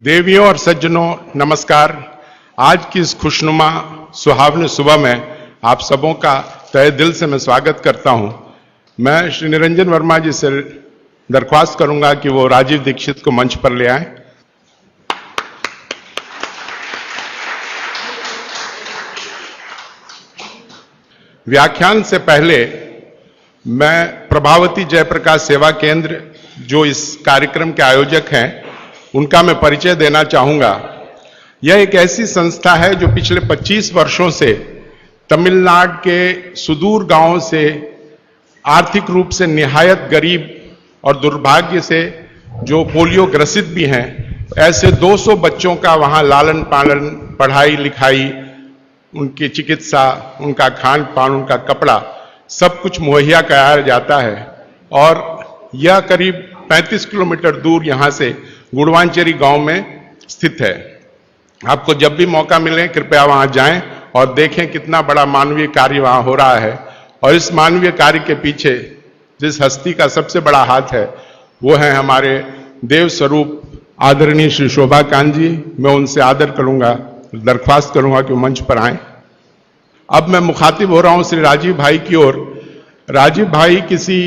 देवियों और सज्जनों नमस्कार। आज की इस खुशनुमा सुहावनी सुबह में आप सबों का तहे दिल से मैं स्वागत करता हूं। मैं श्री निरंजन वर्मा जी से दरख्वास्त करूंगा कि वो राजीव दीक्षित को मंच पर ले आएं। व्याख्यान से पहले मैं प्रभावती जयप्रकाश सेवा केंद्र जो इस कार्यक्रम के आयोजक हैं उनका मैं परिचय देना चाहूंगा। यह एक ऐसी संस्था है जो पिछले 25 वर्षों से तमिलनाडु के सुदूर गांवों से आर्थिक रूप से निहायत गरीब और दुर्भाग्य से जो पोलियो ग्रसित भी हैं ऐसे 200 बच्चों का वहां लालन पालन, पढ़ाई लिखाई, उनकी चिकित्सा, उनका खान पान, उनका कपड़ा सब कुछ मुहैया कराया जाता है। और यह करीब 35 किलोमीटर दूर यहां से गुड़वांचेरी गांव में स्थित है। आपको जब भी मौका मिले कृपया वहां जाएं और देखें कितना बड़ा मानवीय कार्य वहां हो रहा है। और इस मानवीय कार्य के पीछे जिस हस्ती का सबसे बड़ा हाथ है वो है हमारे देव स्वरूप आदरणीय श्री शोभा कांत जी। मैं उनसे आदर करूंगा, दरख्वास्त करूंगा कि वो मंच पर आए। अब मैं मुखातिब हो रहा हूं श्री राजीव भाई की ओर। राजीव भाई किसी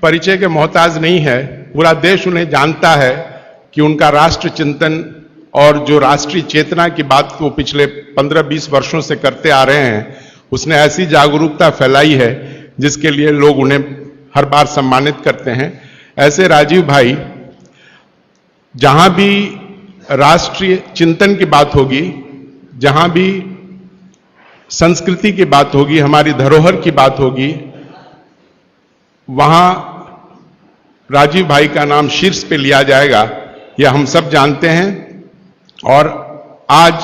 परिचय के मोहताज नहीं है, पूरा देश उन्हें जानता है कि उनका राष्ट्र चिंतन और जो राष्ट्रीय चेतना की बात वो पिछले 15-20 वर्षों से करते आ रहे हैं, उसने ऐसी जागरूकता फैलाई है जिसके लिए लोग उन्हें हर बार सम्मानित करते हैं। ऐसे राजीव भाई जहां भी राष्ट्रीय चिंतन की बात होगी, जहां भी संस्कृति की बात होगी, हमारी धरोहर की बात होगी, वहां राजीव भाई का नाम शीर्ष पे लिया जाएगा, यह हम सब जानते हैं। और आज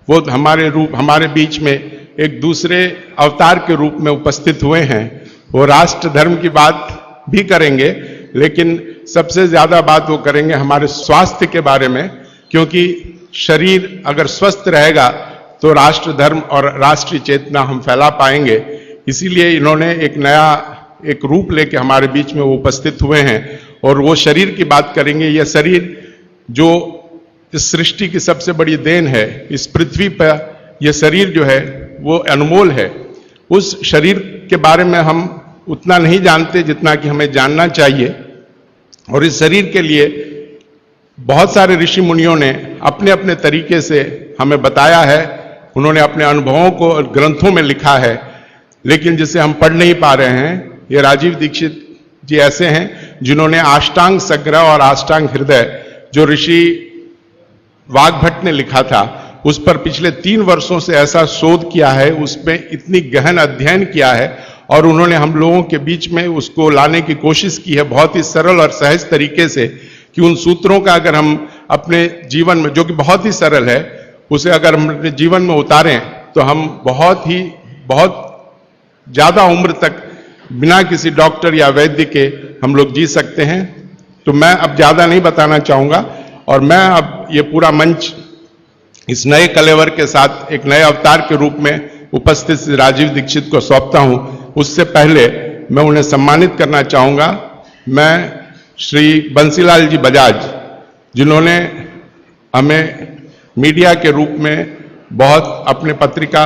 वो हमारे बीच में एक दूसरे अवतार के रूप में उपस्थित हुए हैं। वो राष्ट्र धर्म की बात भी करेंगे, लेकिन सबसे ज्यादा बात वो करेंगे हमारे स्वास्थ्य के बारे में, क्योंकि शरीर अगर स्वस्थ रहेगा तो राष्ट्र धर्म और राष्ट्रीय चेतना हम फैला पाएंगे। इसीलिए इन्होंने एक रूप लेके हमारे बीच में वो उपस्थित हुए हैं और वो शरीर की बात करेंगे। यह शरीर जो इस सृष्टि की सबसे बड़ी देन है, इस पृथ्वी पर यह शरीर जो है वो अनमोल है। उस शरीर के बारे में हम उतना नहीं जानते जितना कि हमें जानना चाहिए। और इस शरीर के लिए बहुत सारे ऋषि मुनियों ने अपने अपने तरीके से हमें बताया है, उन्होंने अपने अनुभवों को ग्रंथों में लिखा है, लेकिन जिसे हम पढ़ नहीं पा रहे हैं। ये राजीव दीक्षित जी ऐसे हैं जिन्होंने अष्टांग संग्रह और अष्टांग हृदय जो ऋषि वाग्भट ने लिखा था, उस पर पिछले 3 वर्षों से ऐसा शोध किया है, उसमें इतनी गहन अध्ययन किया है और उन्होंने हम लोगों के बीच में उसको लाने की कोशिश की है बहुत ही सरल और सहज तरीके से, कि उन सूत्रों का अगर हम अपने जीवन में, जो कि बहुत ही सरल है, उसे अगर हम अपने जीवन में उतारें तो हम बहुत ज्यादा उम्र तक बिना किसी डॉक्टर या वैद्य के हम लोग जी सकते हैं। तो मैं अब ज्यादा नहीं बताना चाहूंगा और मैं अब ये पूरा मंच इस नए कलेवर के साथ एक नए अवतार के रूप में उपस्थित श्री राजीव दीक्षित को सौंपता हूं। उससे पहले मैं उन्हें सम्मानित करना चाहूंगा। मैं श्री बंसीलाल जी बजाज, जिन्होंने हमें मीडिया के रूप में बहुत अपने पत्रिका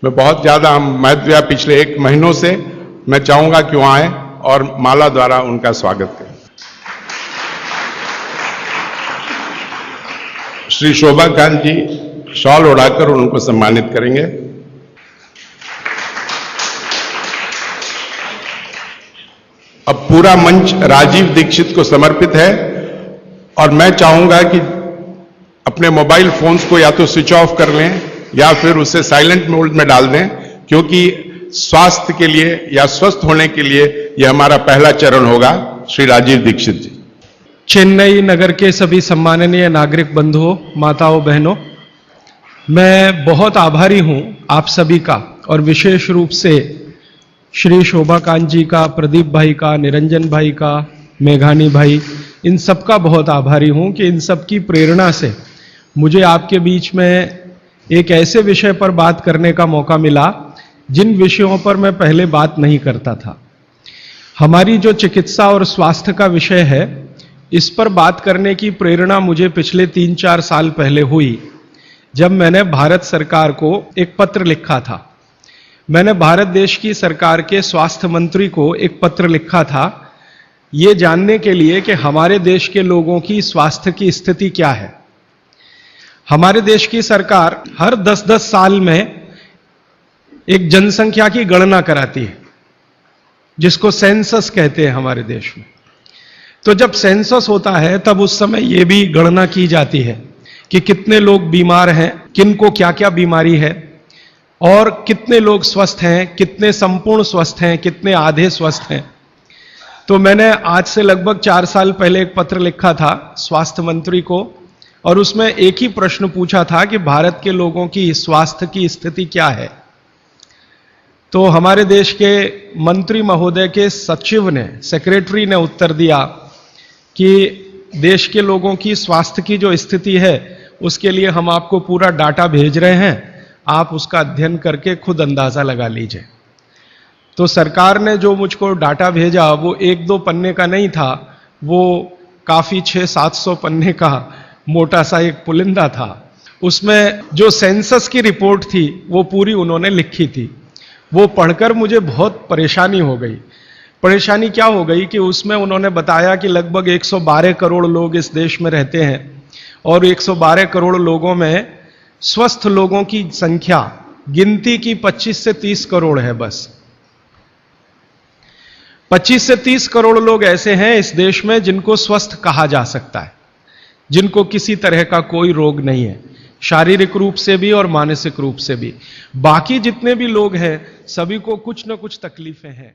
में बहुत ज्यादा हम महत्व पिछले 1 महीनों से, मैं चाहूंगा कि वो आए और माला द्वारा उनका स्वागत करें। श्री शोभा कांत जी शॉल उड़ाकर उनको सम्मानित करेंगे। अब पूरा मंच राजीव दीक्षित को समर्पित है और मैं चाहूंगा कि अपने मोबाइल फोन्स को या तो स्विच ऑफ कर लें या फिर उसे साइलेंट मोड में डाल दें, क्योंकि स्वास्थ्य के लिए या स्वस्थ होने के लिए यह हमारा पहला चरण होगा। श्री राजीव दीक्षित जी। चेन्नई नगर के सभी सम्माननीय नागरिक बंधुओं, माताओं, बहनों, मैं बहुत आभारी हूं आप सभी का, और विशेष रूप से श्री शोभा कांत जी का, प्रदीप भाई का, निरंजन भाई का, मेघानी भाई, इन सब का बहुत आभारी हूं कि इन सब की प्रेरणा से मुझे आपके बीच में एक ऐसे विषय पर बात करने का मौका मिला जिन विषयों पर मैं पहले बात नहीं करता था। हमारी जो चिकित्सा और स्वास्थ्य का विषय है इस पर बात करने की प्रेरणा मुझे पिछले 3-4 साल पहले हुई, जब मैंने भारत सरकार को एक पत्र लिखा था। मैंने भारत देश की सरकार के स्वास्थ्य मंत्री को एक पत्र लिखा था, ये जानने के लिए कि हमारे देश के लोगों की स्वास्थ्य की स्थिति क्या है। हमारे देश की सरकार हर 10-10 साल में एक जनसंख्या की गणना कराती है, जिसको सेंसस कहते हैं हमारे देश में। तो जब सेंसस होता है तब उस समय यह भी गणना की जाती है कि कितने लोग बीमार हैं, किनको क्या क्या बीमारी है, और कितने लोग स्वस्थ हैं, कितने संपूर्ण स्वस्थ हैं, कितने आधे स्वस्थ हैं। तो मैंने आज से लगभग 4 साल पहले एक पत्र लिखा था स्वास्थ्य मंत्री को, और उसमें एक ही प्रश्न पूछा था कि भारत के लोगों की स्वास्थ्य की स्थिति क्या है। तो हमारे देश के मंत्री महोदय के सचिव ने, सेक्रेटरी ने उत्तर दिया कि देश के लोगों की स्वास्थ्य की जो स्थिति है उसके लिए हम आपको पूरा डाटा भेज रहे हैं, आप उसका अध्ययन करके खुद अंदाजा लगा लीजिए। तो सरकार ने जो मुझको डाटा भेजा वो 1-2 पन्ने का नहीं था, वो काफी 600-700 पन्ने का मोटा सा एक पुलिंदा था। उसमें जो सेंसस की रिपोर्ट थी वो पूरी उन्होंने लिखी थी। वो पढ़कर मुझे बहुत परेशानी हो गई। परेशानी क्या हो गई कि उसमें उन्होंने बताया कि लगभग 112 करोड़ लोग इस देश में रहते हैं, और 112 करोड़ लोगों में स्वस्थ लोगों की संख्या गिनती की 25 से 30 करोड़ है। बस 25 से 30 करोड़ लोग ऐसे हैं इस देश में जिनको स्वस्थ कहा जा सकता है, जिनको किसी तरह का कोई रोग नहीं है, शारीरिक रूप से भी और मानसिक रूप से भी। बाकी जितने भी लोग हैं सभी को कुछ न कुछ तकलीफें हैं।